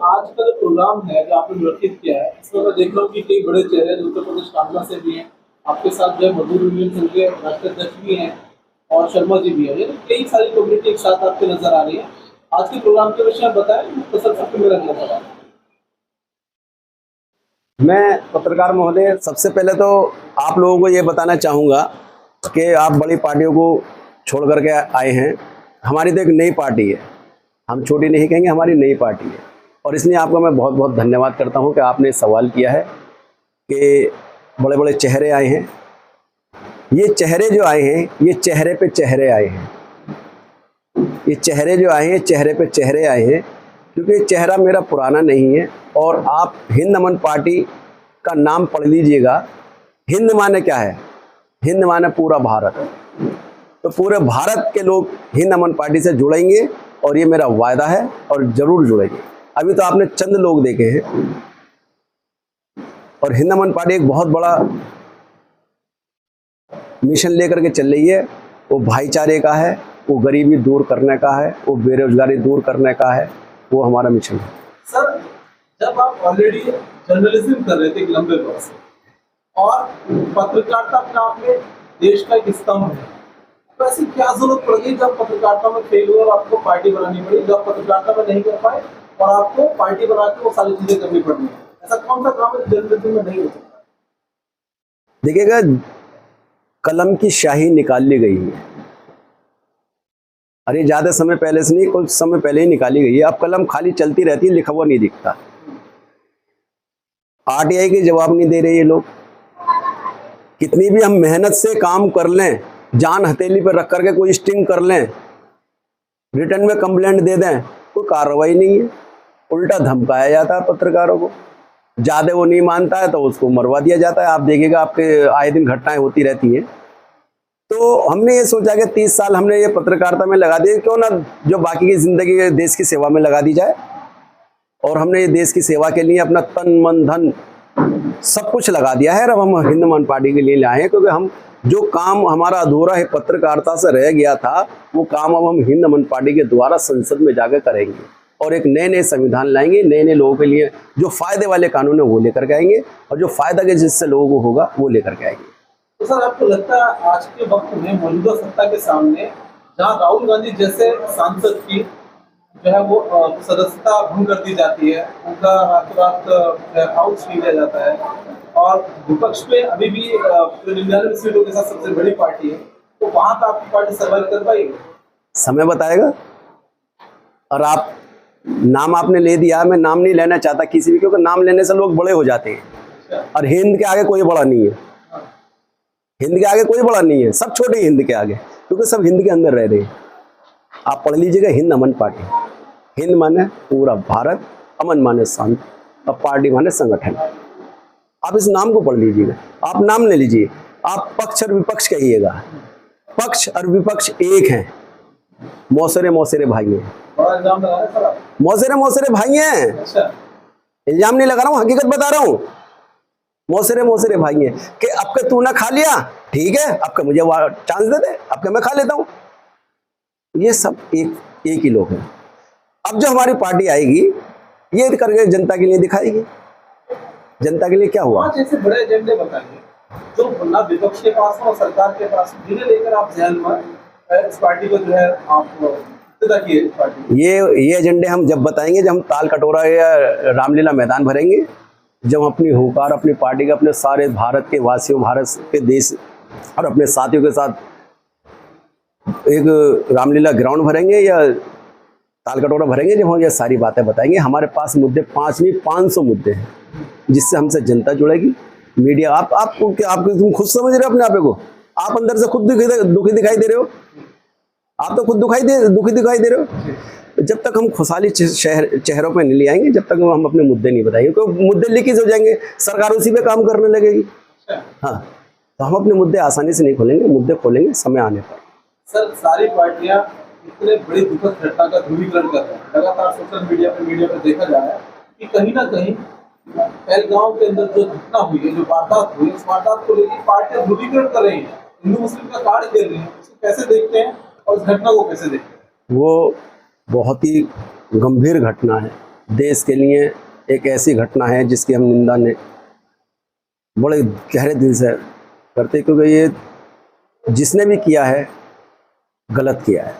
आज का जो प्रोग्राम है जो आपने व्यवस्थित किया है, इसमें मैं देख रहा हूँ कि कई बड़े चेहरे जो उत्तर प्रदेश कांगड़ा से भी हैं, आपके साथ जो है मजदूर यूनियन संघ के राष्ट्रीय अध्यक्ष भी हैं और शर्मा जी भी हैं, यानी कई सारी कम्युनिटी एक साथ आपके नजर आ रही है। आज के प्रोग्राम के विषय में बताएं तो सबसे मेरा क्या सवाल है। मैं पत्रकार महोदय, सबसे पहले तो आप लोगों को ये बताना चाहूँगा कि आप बड़ी पार्टियों को छोड़ करके आए हैं। हमारी तो एक नई पार्टी है, हम छोटी नहीं कहेंगे, हमारी नई पार्टी है। और इसलिए आपका मैं बहुत बहुत धन्यवाद करता हूँ कि आपने सवाल किया है कि बड़े बड़े चेहरे आए हैं। ये चेहरे जो आए हैं, ये चेहरे पे चेहरे आए हैं। ये चेहरे जो आए हैं, चेहरे पे चेहरे आए हैं, क्योंकि चेहरा मेरा पुराना नहीं है। और आप हिंद अमन पार्टी का नाम पढ़ लीजिएगा। हिंद माने क्या है? हिंद माने पूरा भारत। तो पूरे भारत के लोग हिंद अमन पार्टी से जुड़ेंगे और ये मेरा वायदा है और ज़रूर जुड़ेंगे। अभी तो आपने चंद लोग देखे हैं। और हिंद अमन पार्टी एक बहुत बड़ा मिशन लेकर के चल रही है। वो भाईचारे का है, वो गरीबी दूर करने का है, वो बेरोजगारी दूर करने का है। वो हमारा मिशन है। सर, जब आप ऑलरेडी जर्नलिज्म कर रहे थे एक लंबे वक्त से और पत्रकारिता अपने आप में देश का एक स्तंभ है, तो ऐसी क्या जरूरत पड़ गई जब पत्रकारिता में फेल हुए और आपको पार्टी बनानी पड़ी, जब पत्रकारिता में नहीं कर पाए और आपको पार्टी बना के वो सारी चीजें करनी पड़ी? ऐसा कौन सा काम है जर्नलिज्म में नहीं हो सकता? देखिएगा, कलम की शाही निकाल ली गई है। अरे ज़्यादा समय पहले से नहीं, कुछ समय पहले ही निकाली गई है। अब कलम खाली चलती रहती है, लिखा हुआ नहीं दिखता। आरटीआई के जवाब नहीं दे रहे ये लोग। कितनी भी हम मेहनत से काम कर लें, जान हथेली पर रख करके कोई स्टिंग कर लें, रिटर्न में कंप्लेंट दे दें, कोई कार्रवाई नहीं है। उल्टा धमकाया जाता है पत्रकारों को। ज़्यादा वो नहीं मानता है तो उसको मरवा दिया जाता है। आप देखिएगा, आपके आए दिन घटनाएं होती रहती हैं। तो हमने ये सोचा कि 30 साल हमने ये पत्रकारिता में लगा दिए, क्यों ना जो बाकी की ज़िंदगी देश की सेवा में लगा दी जाए। और हमने ये देश की सेवा के लिए अपना तन मन धन सब कुछ लगा दिया है। अब हम हिंद अमन पार्टी के लिए लाए हैं, क्योंकि हम जो काम हमारा अधूरा है पत्रकारिता से रह गया था, वो काम अब हम हिंद अमन पार्टी के द्वारा संसद में जाकर करेंगे और एक नए नए संविधान लाएंगे। नए नए लोगों के लिए जो फायदे वाले कानून है वो लेकर के आएंगे और जो फायदा के जिससे लोगों को होगा वो लेकर के आएंगे। तो सर, आपको लगता है आज के वक्त में मौजूदा सत्ता के सामने जहां राहुल गांधी जैसे सांसद की जो है वो सदस्यता भंग कर दी जाती है, उनका रातों रात हाउस छीन लिया जाता है और विपक्ष में अभी भी 99 सीटों के साथ सबसे बड़ी पार्टी है, तो वहां पर आपकी पार्टी सर्वाइव कर पाएगी? समय बताएगा। और आप नाम आपने ले दिया, मैं नाम नहीं लेना चाहता किसी भी, क्योंकि नाम लेने से लोग बड़े हो जाते हैं। और हिंद के आगे कोई बड़ा नहीं है। हिंद के आगे कोई बड़ा नहीं है, सब छोटे हिंद के आगे, क्योंकि सब हिंद के अंदर रह रहे हैं। आप पढ़ लीजिएगा, हिंद अमन पार्टी। हिंद माने पूरा भारत, अमन माने शांति और पार्टी माने संगठन। आप इस नाम को पढ़ लीजिएगा। आप नाम ले लीजिए, आप पक्ष और विपक्ष कहिएगा। पक्ष और विपक्ष एक हैं, मौसेरे मौसेरे भाई हैं। मौसेरे मौसेरे भाई हैं। इल्जाम नहीं लगा रहा हूँ, हकीकत बता रहा हूँ। मौसेरे मौसेरे भाई हैं कि अब के तू ना खा लिया, ठीक है, अब के मुझे चांस दे दे, अब के मैं खा लेता हूँ। ये सब एक ही लोग हैं। अब जो हमारी पार्टी आएगी, ये करके जनता के लिए दिखाएगी। जनता के लिए क्या हुआ? जैसे बड़े एजेंडे बताइए जो ना विपक्ष के पास हो और सरकार के पास, जिन्हें लेकर आप जहन में इस पार्टी को जो है आप ये एजेंडे हम जब बताएंगे, जब हम ताल कटोरा या रामलीला मैदान भरेंगे, जब अपनी हुंकार अपनी पार्टी के अपने सारे भारत के वासियों, भारत के देश और अपने साथियों के साथ एक रामलीला ग्राउंड भरेंगे या ताल कटोरा भरेंगे, जब हम ये सारी बातें बताएंगे। हमारे पास मुद्दे 5 नहीं 500 मुद्दे हैं, जिससे हमसे जनता जुड़ेगी। मीडिया आपको क्या, आप तुम खुद समझ रहे हो अपने आप को? आप अंदर से खुद दुखी दिखाई दे रहे हो। आप तो खुद दुखी दिखाई दे रहे हो। जब तक हम खुशहाली चेहरों पे नहीं ले आएंगे, जब तक हम अपने मुद्दे नहीं बताएंगे, क्योंकि मुद्दे लीकेज हो जाएंगे, सरकार उसी पे काम करने लगेगी। हाँ, तो हम अपने मुद्दे आसानी से नहीं खोलेंगे, मुद्दे खोलेंगे समय आने पर। सर, सारी पार्टियां इतने बड़ी दुखद घटना का ध्रुवीकरण कर रहे हैं। लगातार सोशल मीडिया पे देखा जा रहा है कि कहीं ना कहीं पहलगांव के अंदर जो घटना हुई है, जो वारदात हुई, उस वारदात को लेकर पार्टियां ध्रुवीकरण कर रही हैं, हिंदू मुस्लिम का कार्ड खेल रही है। उसको कैसे देखते हैं और इस घटना को कैसे देखते हैं? वो बहुत ही गंभीर घटना है। देश के लिए एक ऐसी घटना है जिसकी हम निंदा ने बड़े गहरे दिल से करते, क्योंकि ये जिसने भी किया है गलत किया है।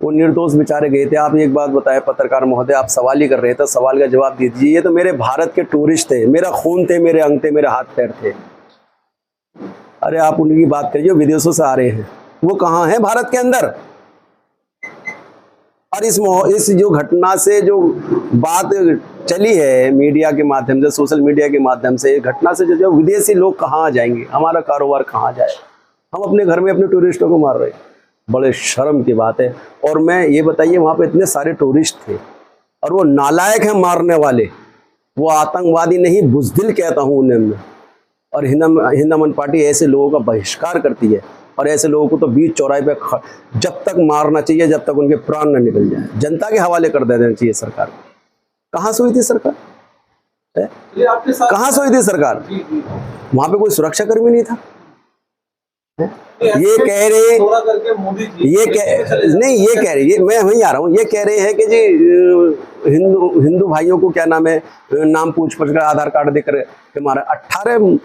वो निर्दोष बेचारे गए थे। आप एक बात बताएं पत्रकार महोदय, आप सवाल ही कर रहे थे, सवाल का जवाब दीजिए। ये तो मेरे भारत के टूरिस्ट थे, मेरा खून थे, मेरे अंग थे, मेरे हाथ पैर थे। अरे आप उनकी बात करिए, विदेशों से आ रहे हैं, वो कहाँ हैं भारत के अंदर? और इस जो घटना से जो बात चली है मीडिया के माध्यम से, सोशल मीडिया के माध्यम से, घटना से जो विदेशी लोग कहाँ जाएंगे, हमारा कारोबार कहाँ जाए? हम अपने घर में अपने टूरिस्टों को मार रहे हैं, बड़े शर्म की बात है। और मैं ये बताइए, वहाँ पे इतने सारे टूरिस्ट थे और वो नालायक हैं मारने वाले, वो आतंकवादी नहीं, बुज़दिल कहता हूँ उन्हें मैं। और हिंद अमन पार्टी ऐसे लोगों का बहिष्कार करती है, और ऐसे लोगों को तो बीच चौराहे पे जब तक मारना चाहिए जब तक उनके प्राण न निकल जाए, जनता के हवाले कर देना चाहिए सरकार। कहाँ सोई थी सरकार? कहाँ सोई थी सरकार? वहाँ पे कोई सुरक्षा कर्मी नहीं था। ये कह रहे, ये कह रहे, मैं वहीं आ रहा हूँ, ये कह रहे हैं कि जी हिंदू भाइयों को क्या नाम है, नाम पूछ कर आधार कार्ड देकर के मारा। 18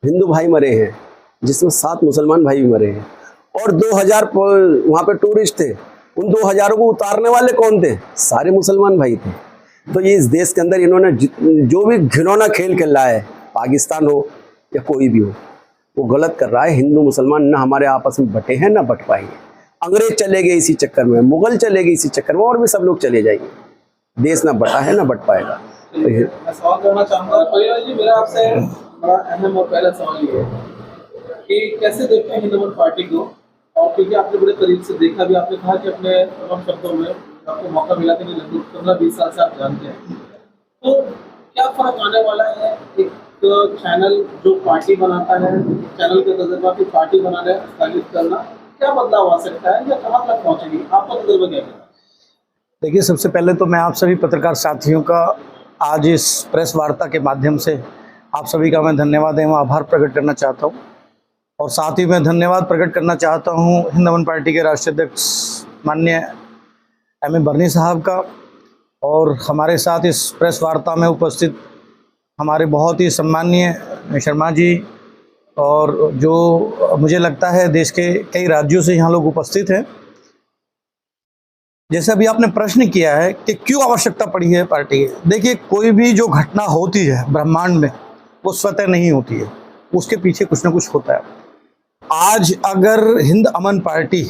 हिंदू भाई मरे हैं, जिसमें 7 मुसलमान भाई भी मरे हैं, और 2000 वहाँ पे टूरिस्ट थे। उन 2000 को उतारने वाले कौन थे? सारे मुसलमान भाई थे। तो ये इस देश के अंदर इन्होंने जो भी घिनौना खेल खेला है, पाकिस्तान हो या कोई भी हो, वो गलत कर रहा है। हिंदू मुसलमान न हमारे आपस में बटे हैं, न बट पाएंगे। अंग्रेज चले गए इसी चक्कर में, मुगल चले गए इसी चक्कर में, और भी सब लोग चले जाएंगे। देश ना बटा है, ना बट पाएगा। तो मैं सवाल करना चाहूँगा परिवार जी, मेरा आपसे बड़ा अहम और पहला सवाल ये है कि कैसे देखते हैं हिंद अमन पार्टी को? और क्योंकि आपने बड़े करीब से देखा भी, आपने कहा कि अपने तमाम शब्दों में आपको मौका मिला कि लगभग 15-20 साल से आप जानते हैं, तो क्या फर्क आने वाला है? एक चैनल जो पार्टी बनाता है, चैनल का तजुर्बा की पार्टी बनाने स्थापित करना, क्या बदलाव आ सकता है या कहाँ तक पहुँचेगी? आपका तजुर्बा क्या है? देखिए, सबसे पहले तो मैं आप सभी पत्रकार साथियों का आज इस प्रेस वार्ता के माध्यम से आप सभी का मैं धन्यवाद एवं आभार प्रकट करना चाहता हूं। और साथ ही मैं धन्यवाद प्रकट करना चाहता हूं हिंद अमन पार्टी के राष्ट्रीय अध्यक्ष माननीय M.A. बर्नी साहब का, और हमारे साथ इस प्रेस वार्ता में उपस्थित हमारे बहुत ही सम्माननीय शर्मा जी, और जो मुझे लगता है देश के कई राज्यों से यहाँ लोग उपस्थित हैं। जैसे अभी आपने प्रश्न किया है कि क्यों आवश्यकता पड़ी है पार्टी की, देखिए, कोई भी जो घटना होती है ब्रह्मांड में वो स्वतः नहीं होती है, उसके पीछे कुछ ना कुछ होता है। आज अगर हिंद अमन पार्टी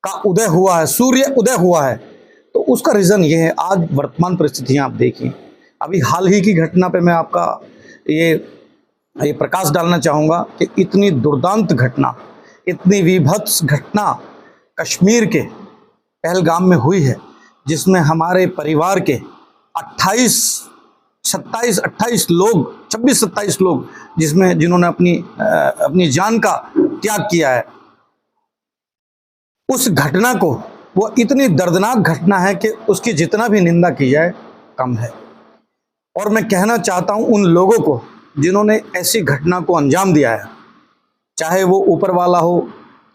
का उदय हुआ है, सूर्य उदय हुआ है, तो उसका रीज़न ये है, आज वर्तमान परिस्थितियां आप देखिए। अभी हाल ही की घटना पे मैं आपका ये प्रकाश डालना चाहूँगा कि इतनी दुर्दांत घटना, इतनी विभत्स घटना कश्मीर के पहलगाम में हुई है, जिसमें हमारे परिवार के 27-28 लोग, 26-27 लोग, जिन्होंने अपनी जान का त्याग किया है। उस घटना को, वो इतनी दर्दनाक घटना है कि उसकी जितना भी निंदा की जाए कम है। और मैं कहना चाहता हूं उन लोगों को जिन्होंने ऐसी घटना को अंजाम दिया है, चाहे वो ऊपर वाला हो,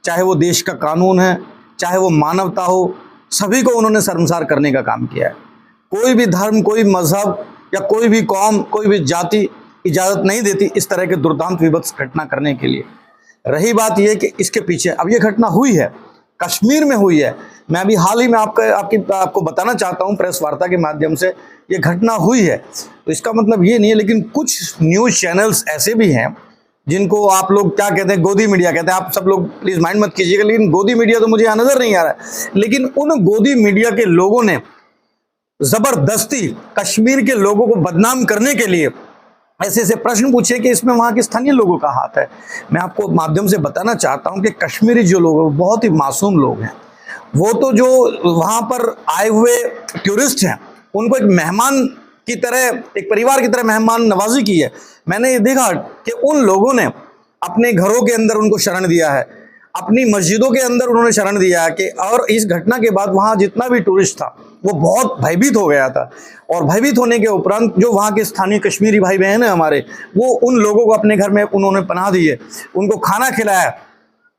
चाहे वो देश का कानून है, चाहे वो मानवता हो, सभी को उन्होंने शर्मसार करने का काम किया है। कोई भी धर्म, कोई मजहब या कोई भी कौम, कोई भी जाति इजाज़त नहीं देती इस तरह के दुर्दांत विभत्स घटना करने के लिए। रही बात यह कि इसके पीछे अब ये घटना हुई है, कश्मीर में हुई है। मैं अभी हाल ही में आपको बताना चाहता हूँ प्रेस वार्ता के माध्यम से, ये घटना हुई है। तो इसका मतलब ये नहीं है, लेकिन कुछ न्यूज़ चैनल्स ऐसे भी हैं जिनको आप लोग क्या कहते हैं, गोदी मीडिया कहते हैं। आप सब लोग प्लीज़ माइंड मत कीजिएगा, लेकिन गोदी मीडिया तो मुझे यहाँ नज़र नहीं आ रहा है। लेकिन उन गोदी मीडिया के लोगों ने ज़बरदस्ती कश्मीर के लोगों को बदनाम करने के लिए ऐसे ऐसे प्रश्न पूछे कि इसमें वहाँ के स्थानीय लोगों का हाथ है। मैं आपको माध्यम से बताना चाहता हूँ कि कश्मीरी जो लोग हैं बहुत ही मासूम लोग हैं। वो तो जो वहाँ पर आए हुए टूरिस्ट हैं, उनको एक मेहमान की तरह, एक परिवार की तरह मेहमान नवाजी की है। मैंने ये देखा कि उन लोगों ने अपने घरों के अंदर उनको शरण दिया है, अपनी मस्जिदों के अंदर उन्होंने शरण दिया है कि, और इस घटना के बाद वहाँ जितना भी टूरिस्ट था वो बहुत भयभीत हो गया था। और भयभीत होने के उपरांत जो वहाँ के स्थानीय कश्मीरी भाई बहन हैं हमारे, वो उन लोगों को अपने घर में उन्होंने पनाह दी है, उनको खाना खिलाया,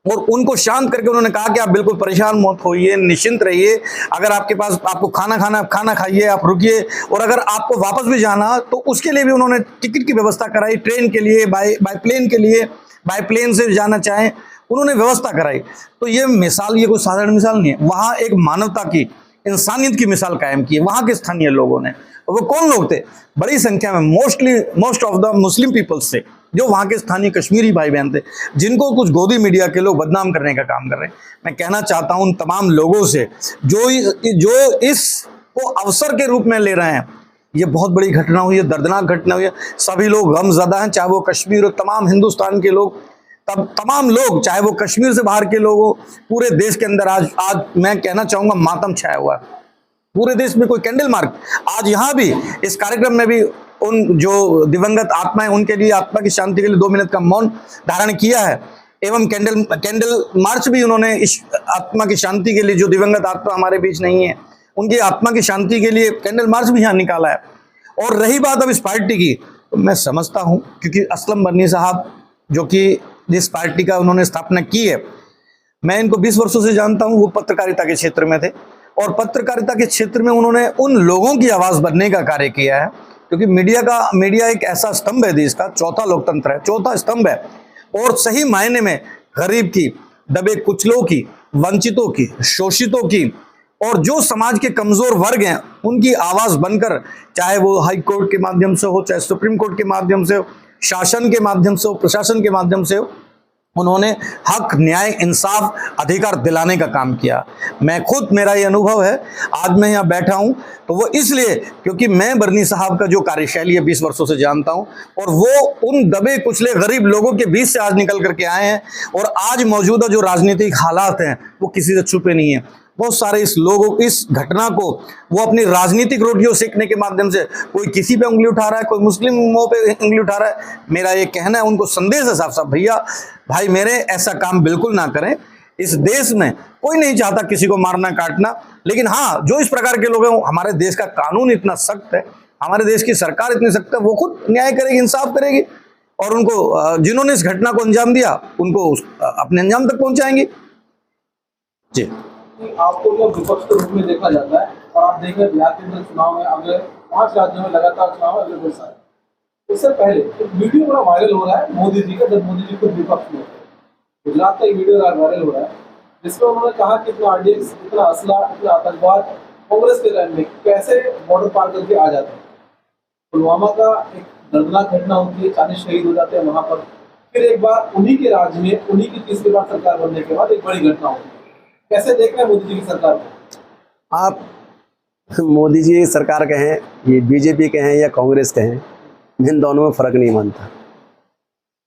और उनको शांत करके उन्होंने कहा कि आप बिल्कुल परेशान मत होइए, निश्चिंत रहिए, अगर आपके पास आपको खाना खाइए, आप रुकिए, और अगर आपको वापस भी जाना तो उसके लिए भी उन्होंने टिकट की व्यवस्था कराई, ट्रेन के लिए, बाय प्लेन के लिए, बाय प्लेन से जाना चाहें उन्होंने व्यवस्था कराई। तो ये मिसाल, ये कोई साधारण मिसाल नहीं है, वहाँ एक मानवता की, इंसानियत की मिसाल कायम की है वहाँ के स्थानीय लोगों ने। वो कौन लोग थे? बड़ी संख्या में most of the Muslim peoples थे, जो वहाँ के स्थानीय कश्मीरी भाई बहन थे, जिनको कुछ गोदी मीडिया के लोग बदनाम करने का काम कर रहे हैं। मैं कहना चाहता हूँ उन तमाम लोगों से जो इसको अवसर के रूप में ले रहे हैं, ये बहुत बड़ी घटना हुई है, दर्दनाक घटना हुई है। सभी लोग गमज़दा हैं, चाहे वो कश्मीर और तमाम हिंदुस्तान के लोग, तमाम लोग, चाहे वो कश्मीर से बाहर के लोग हो, पूरे देश के अंदर आज मैं कहना चाहूँगा मातम छाया हुआ है। पूरे देश में कोई कैंडल मार्क, आज यहाँ भी इस कार्यक्रम में भी उन जो दिवंगत आत्माएं, उनके लिए आत्मा की शांति के लिए 2 मिनट का मौन धारण किया है, एवं कैंडल मार्च भी उन्होंने इस आत्मा की शांति के लिए, जो दिवंगत आत्मा हमारे बीच नहीं है, उनकी आत्मा की शांति के लिए कैंडल मार्च भी यहाँ निकाला है। और रही बात अब इस पार्टी की, तो मैं समझता हूँ, क्योंकि असलम बर्नी साहब जो कि जिस पार्टी का उन्होंने स्थापना की है, मैं इनको 20 वर्षों से जानता हूँ। वो पत्रकारिता के क्षेत्र में थे, और पत्रकारिता के क्षेत्र में उन्होंने उन लोगों की आवाज़ बनने का कार्य किया है, क्योंकि मीडिया एक ऐसा स्तंभ है देश का, चौथा लोकतंत्र है, चौथा स्तंभ है, और सही मायने में गरीब की, दबे कुचलों की, वंचितों की, शोषितों की, और जो समाज के कमज़ोर वर्ग हैं उनकी आवाज़ बनकर, चाहे वो हाई कोर्ट के माध्यम से हो, चाहे सुप्रीम कोर्ट के माध्यम से हो, शासन के माध्यम से हो, प्रशासन के माध्यम से हो, उन्होंने हक, न्याय, इंसाफ, अधिकार दिलाने का काम किया। मैं खुद, मेरा ये अनुभव है, आज मैं यहाँ बैठा हूँ तो वो इसलिए क्योंकि मैं बर्नी साहब का जो कार्यशैली है 20 वर्षों से जानता हूँ, और वो उन दबे कुचले गरीब लोगों के बीच से आज निकल करके आए हैं, और आज मौजूदा जो राजनीतिक हालात हैं वो किसी से छुपे नहीं है। बहुत सारे इस घटना को वो अपनी राजनीतिक रोटियों सेकने के माध्यम से, कोई किसी पे उंगली उठा रहा है, कोई मुस्लिमों पे उंगली उठा रहा है। मेरा ये कहना है, उनको संदेश है साफ साफ, भैया भाई मेरे, ऐसा काम बिल्कुल ना करें। इस देश में कोई नहीं चाहता किसी को मारना काटना, लेकिन हाँ, जो इस प्रकार के लोग हैं, हमारे देश का कानून इतना सख्त है, हमारे देश की सरकार इतनी सख्त है, वो खुद न्याय करेगी, इंसाफ करेगी, और उनको जिन्होंने इस घटना को अंजाम दिया उनको अपने अंजाम तक पहुंचाएंगे। जी, आपको जब विपक्ष के रूप में देखा जाता है, और आप देख रहे हैं बिहार के अंदर चुनाव में, अगले 5 राज्यों में लगातार चुनाव, अगले 2 साल, उससे पहले एक वीडियो बड़ा वायरल हो रहा है मोदी जी का, जब मोदी जी खुद विपक्ष में थे। गुजरात का एक वीडियो वायरल हो रहा है, जिसमें उन्होंने कहा कि इतना RDX, इतना असला, इतना आतंकवाद कांग्रेस के टाइम में कैसे बॉर्डर पार करके आ जाते हैं। पुलवामा का एक दर्दनाक घटना होती है, 40 शहीद हो जाते हैं वहां पर। फिर एक बार उन्हीं के राज्य में, उन्हीं की तीसरी बार सरकार बनने के बाद एक बड़ी घटना होती है। कैसे देख रहे हैं मोदी जी की सरकार को? आप मोदी जी सरकार कहें, ये बीजेपी कहें या कांग्रेस कहें, इन दोनों में फर्क नहीं मानता,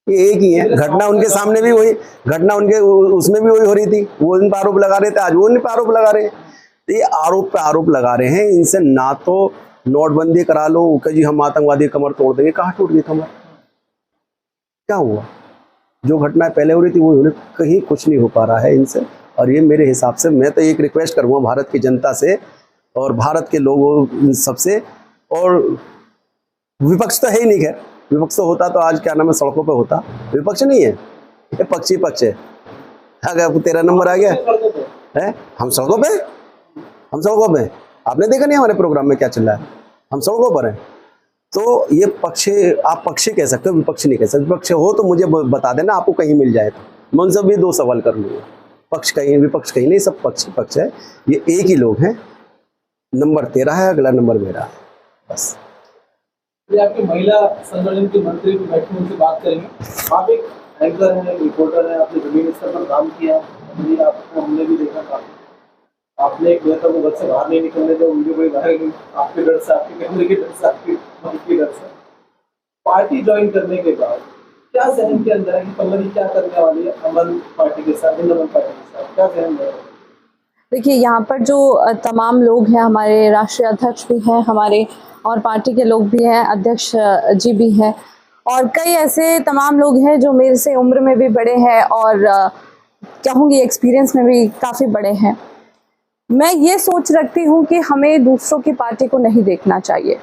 ये एक ही है। घटना उनके सामने भी वही घटना, उनके उसमें भी वही हो रही थी, वो इन पर आरोप लगा रहे थे, आज वो इन पर आरोप लगा रहे हैं। तो ये आरोप पे आरोप लगा रहे हैं। इनसे ना तो नोटबंदी करा लो कि जी हम आतंकवादी कमर तोड़ देंगे, कहाँ टूट गई कमर? क्या हुआ? जो घटना पहले हो रही थी वो उन्हें कहीं कुछ नहीं हो पा रहा है इनसे। और ये मेरे हिसाब से, मैं तो एक रिक्वेस्ट करूँगा भारत की जनता से और भारत के लोगों सबसे, और विपक्ष तो है ही नहीं, खैर विपक्ष तो होता तो आज क्या नाम है सड़कों पे होता, विपक्ष नहीं है, ये पक्षी पक्ष है। अगर 13 नंबर आ गया है, हम सड़कों पे, आपने देखा नहीं हमारे प्रोग्राम में क्या चल रहा है, हम सड़कों पर हैं। तो ये पक्ष, आप पक्षी कह सकते हो, विपक्ष नहीं कह सकते। विपक्ष हो तो मुझे बता देना, आपको कहीं मिल जाए तो मैं उनसे भी 2 सवाल कर लूँगा। पक्ष कहीं, विपक्ष कहीं नहीं, सब पक्ष है, ये एक ही लोग हैं। नंबर 13 है, अगला नंबर मेरा है, बस। ये आपकी महिला संगठन के मंत्री को बैठे उनसे बात करेंगे। आप एक एंकर हैं, एक रिपोर्टर हैं, आपने जमीनी स्तर पर काम किया, आपको हमने भी देखा था। आपने एक नेता को घर से बाहर नहीं निकलने दिया, उनकी बड़ी वायरल, आपके डर से, आपके कैमरे के डर से, आपके डर से। पार्टी ज्वाइन करने के बाद क्या जहन के अंदर है कि पल्लवी क्या करने वाली है अमन पार्टी के साथ, हिंद अमन पार्टी के साथ, क्या जहन है? देखिए, यहाँ पर जो तमाम लोग हैं, हमारे राष्ट्रीय अध्यक्ष भी हैं हमारे, और पार्टी के लोग भी हैं, अध्यक्ष जी भी हैं, और कई ऐसे तमाम लोग हैं जो मेरे से उम्र में भी बड़े हैं और कहूँगी एक्सपीरियंस में भी काफ़ी बड़े हैं। मैं ये सोच रखती हूँ कि हमें दूसरों की पार्टी को नहीं देखना चाहिए,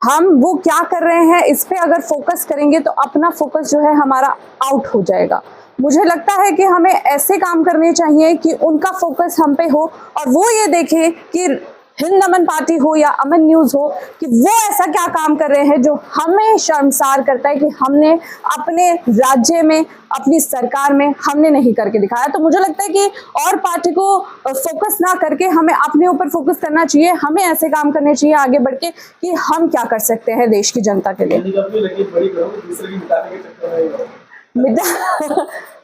हम वो क्या कर रहे हैं इस पे अगर फोकस करेंगे तो अपना फोकस जो है हमारा आउट हो जाएगा। मुझे लगता है कि हमें ऐसे काम करने चाहिए कि उनका फोकस हम पे हो और वो ये देखें कि हिंद नमन पार्टी हो या अमन न्यूज़ हो कि वो ऐसा क्या काम कर रहे हैं जो हमें शर्मसार करता है कि हमने अपने राज्य में अपनी सरकार में हमने नहीं करके दिखाया। तो मुझे लगता है कि और पार्टी को फोकस ना करके हमें अपने ऊपर फोकस करना चाहिए, हमें ऐसे काम करने चाहिए आगे बढ़ के कि हम क्या कर सकते हैं देश की जनता के लिए।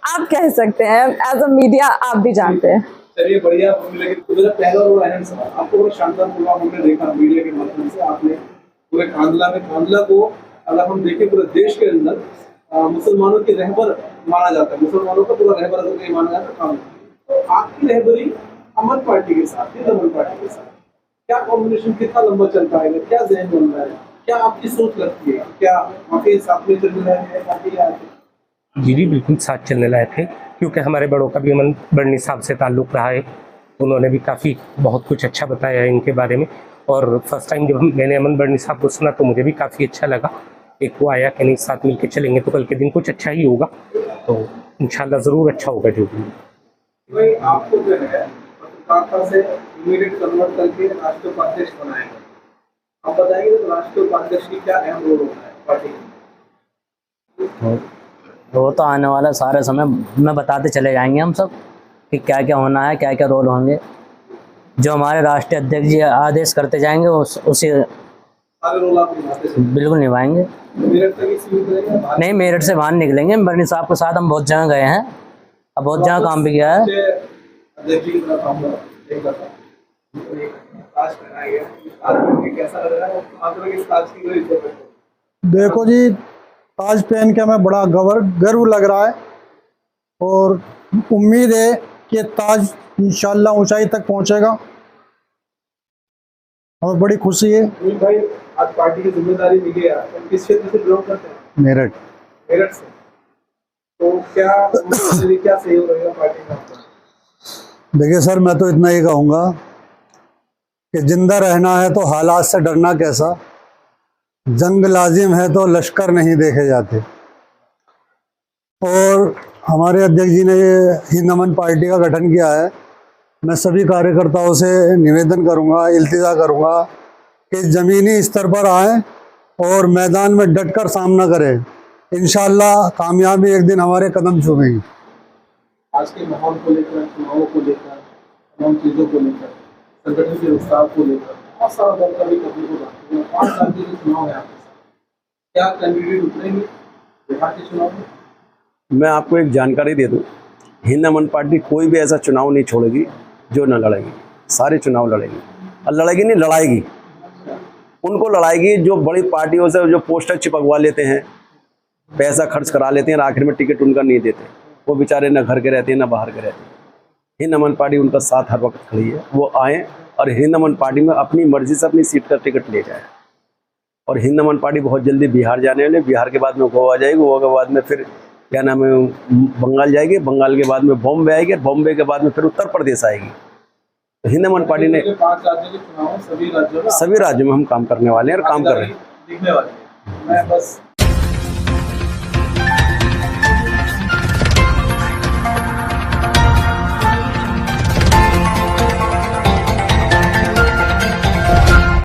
आप कह सकते हैं, एज अ मीडिया आप भी जानते हैं। चलिए बढ़िया। मेरा पहला और अहम सवाल, आपको बड़ा शानदार प्रोग्राम हमने देखा मीडिया के माध्यम से। आपने पूरे कांधला को अगर हम देखें पूरे देश के अंदर मुसलमानों की रहबर माना जाता है, मुसलमानों का पूरा रहबर अगर नहीं माना जाता काम। तो आपकी रहबरी अमन पार्टी के साथ, हिंद अमन पार्टी के साथ क्या कॉम्बिनेशन, कितना लंबा चल पाएगा, क्या जहन बन रहा है, क्या आपकी सोच लगती है, क्या वाकई साथ में चल रहा है? जी बिल्कुल साथ चलने लायक है, क्योंकि हमारे बड़ों का भी अमन बर्नी साहब से ताल्लुक़ रहा है। उन्होंने भी काफ़ी बहुत कुछ अच्छा बताया है इनके बारे में। और फर्स्ट टाइम जब मैंने अमन बर्नी साहब को सुना तो मुझे भी काफ़ी अच्छा लगा। एक वो आया कि नहीं साथ मिल के चलेंगे तो कल के दिन कुछ अच्छा ही होगा, तो इंशाल्लाह ज़रूर अच्छा होगा जो भी। भाई आपको जो है पत्रकारिता से इमीडिएट कन्वर्ट करके राष्ट्रीय उपाध्यक्ष बनाएंगे, आप बताएंगे तो राष्ट्रीय उपाध्यक्ष की क्या अहम रोल होता है पार्टी में? वो तो आने वाला सारे समय में बताते चले जाएंगे हम सब कि क्या क्या होना है, क्या क्या रोल होंगे। जो हमारे राष्ट्रीय अध्यक्ष जी आदेश करते जाएंगे उसी सारे रोल आप निभाते हैं? बिल्कुल निभाएंगे। मेरठ तक ही सीमित रहेगा? नहीं, मेरठ से बाहर निकलेंगे। बर्नी साहब के साथ हम बहुत जगह गए हैं, अब बहुत जगह काम भी किया है। अध्यक्ष जी की तरफ काम कैसा लग रहा है? देखो जी, ताज पहन के हमें बड़ा गर्व लग रहा है और उम्मीद है कि ताज इंशाल्लाह ऊंचाई तक पहुंचेगा। हमें बड़ी खुशी है। भाई आज पार्टी की जिम्मेदारी मिली है, किस क्षेत्र से बिलोंग करते हैं? मेरठ से। तो क्या सहयोग रहेगा पार्टी का? देखिए सर, मैं तो इतना ही कहूँगा कि जिंदा रहना है तो हालात से डरना कैसा, जंग लाजिम है तो लश्कर नहीं देखे जाते। और हमारे अध्यक्ष जी ने ये हिंद अमन पार्टी का गठन किया है। मैं सभी कार्यकर्ताओं से निवेदन करूंगा, इल्तिजा करूंगा कि ज़मीनी स्तर पर आएँ और मैदान में डटकर सामना करें। इंशाअल्लाह कामयाबी एक दिन हमारे कदम छूएगी। आज के माहौल को लेकर, चुनावों को लेकर, तमाम चीज़ों को लेकर, संगठन के विस्तार को लेकर बहुत सारा दल का भी कभी होगा। 5 साल के जो चुनाव है आपके साथ, क्या कैंडिडेट उतरेंगे बिहार के चुनाव में? मैं आपको एक जानकारी दे दूं, हिंद अमन पार्टी कोई भी ऐसा चुनाव नहीं छोड़ेगी जो न लड़ेगी। सारे चुनाव लड़ेगी, और लड़ेगी नहीं लड़ाएगी। उनको लड़ाएगी जो बड़ी पार्टियों से जो पोस्टर चिपकवा लेते हैं, पैसा खर्च करा लेते हैं और आखिर में टिकट उनका नहीं देते। वो बेचारे न घर के रहते हैं न बाहर के रहते हैं। हिंद अमन पार्टी उनका साथ हर वक्त खड़ी है। वो आएँ और हिंद अमन पार्टी में अपनी मर्जी से अपनी सीट का टिकट ले जाए। और हिंद अमन पार्टी बहुत जल्दी बिहार जाने वाले, बिहार के बाद में गोवा जाएगी, गोवा के बाद में फिर क्या नाम है बंगाल जाएगी, बंगाल के बाद में बॉम्बे आएगी, बॉम्बे के बाद में फिर उत्तर प्रदेश आएगी। तो हिंद अमन पार्टी ने 5 राज्यों के चुनाव सभी राज्यों में हम काम करने वाले हैं और काम कर रहे हैं। दिखने वाले हैं। मैं बस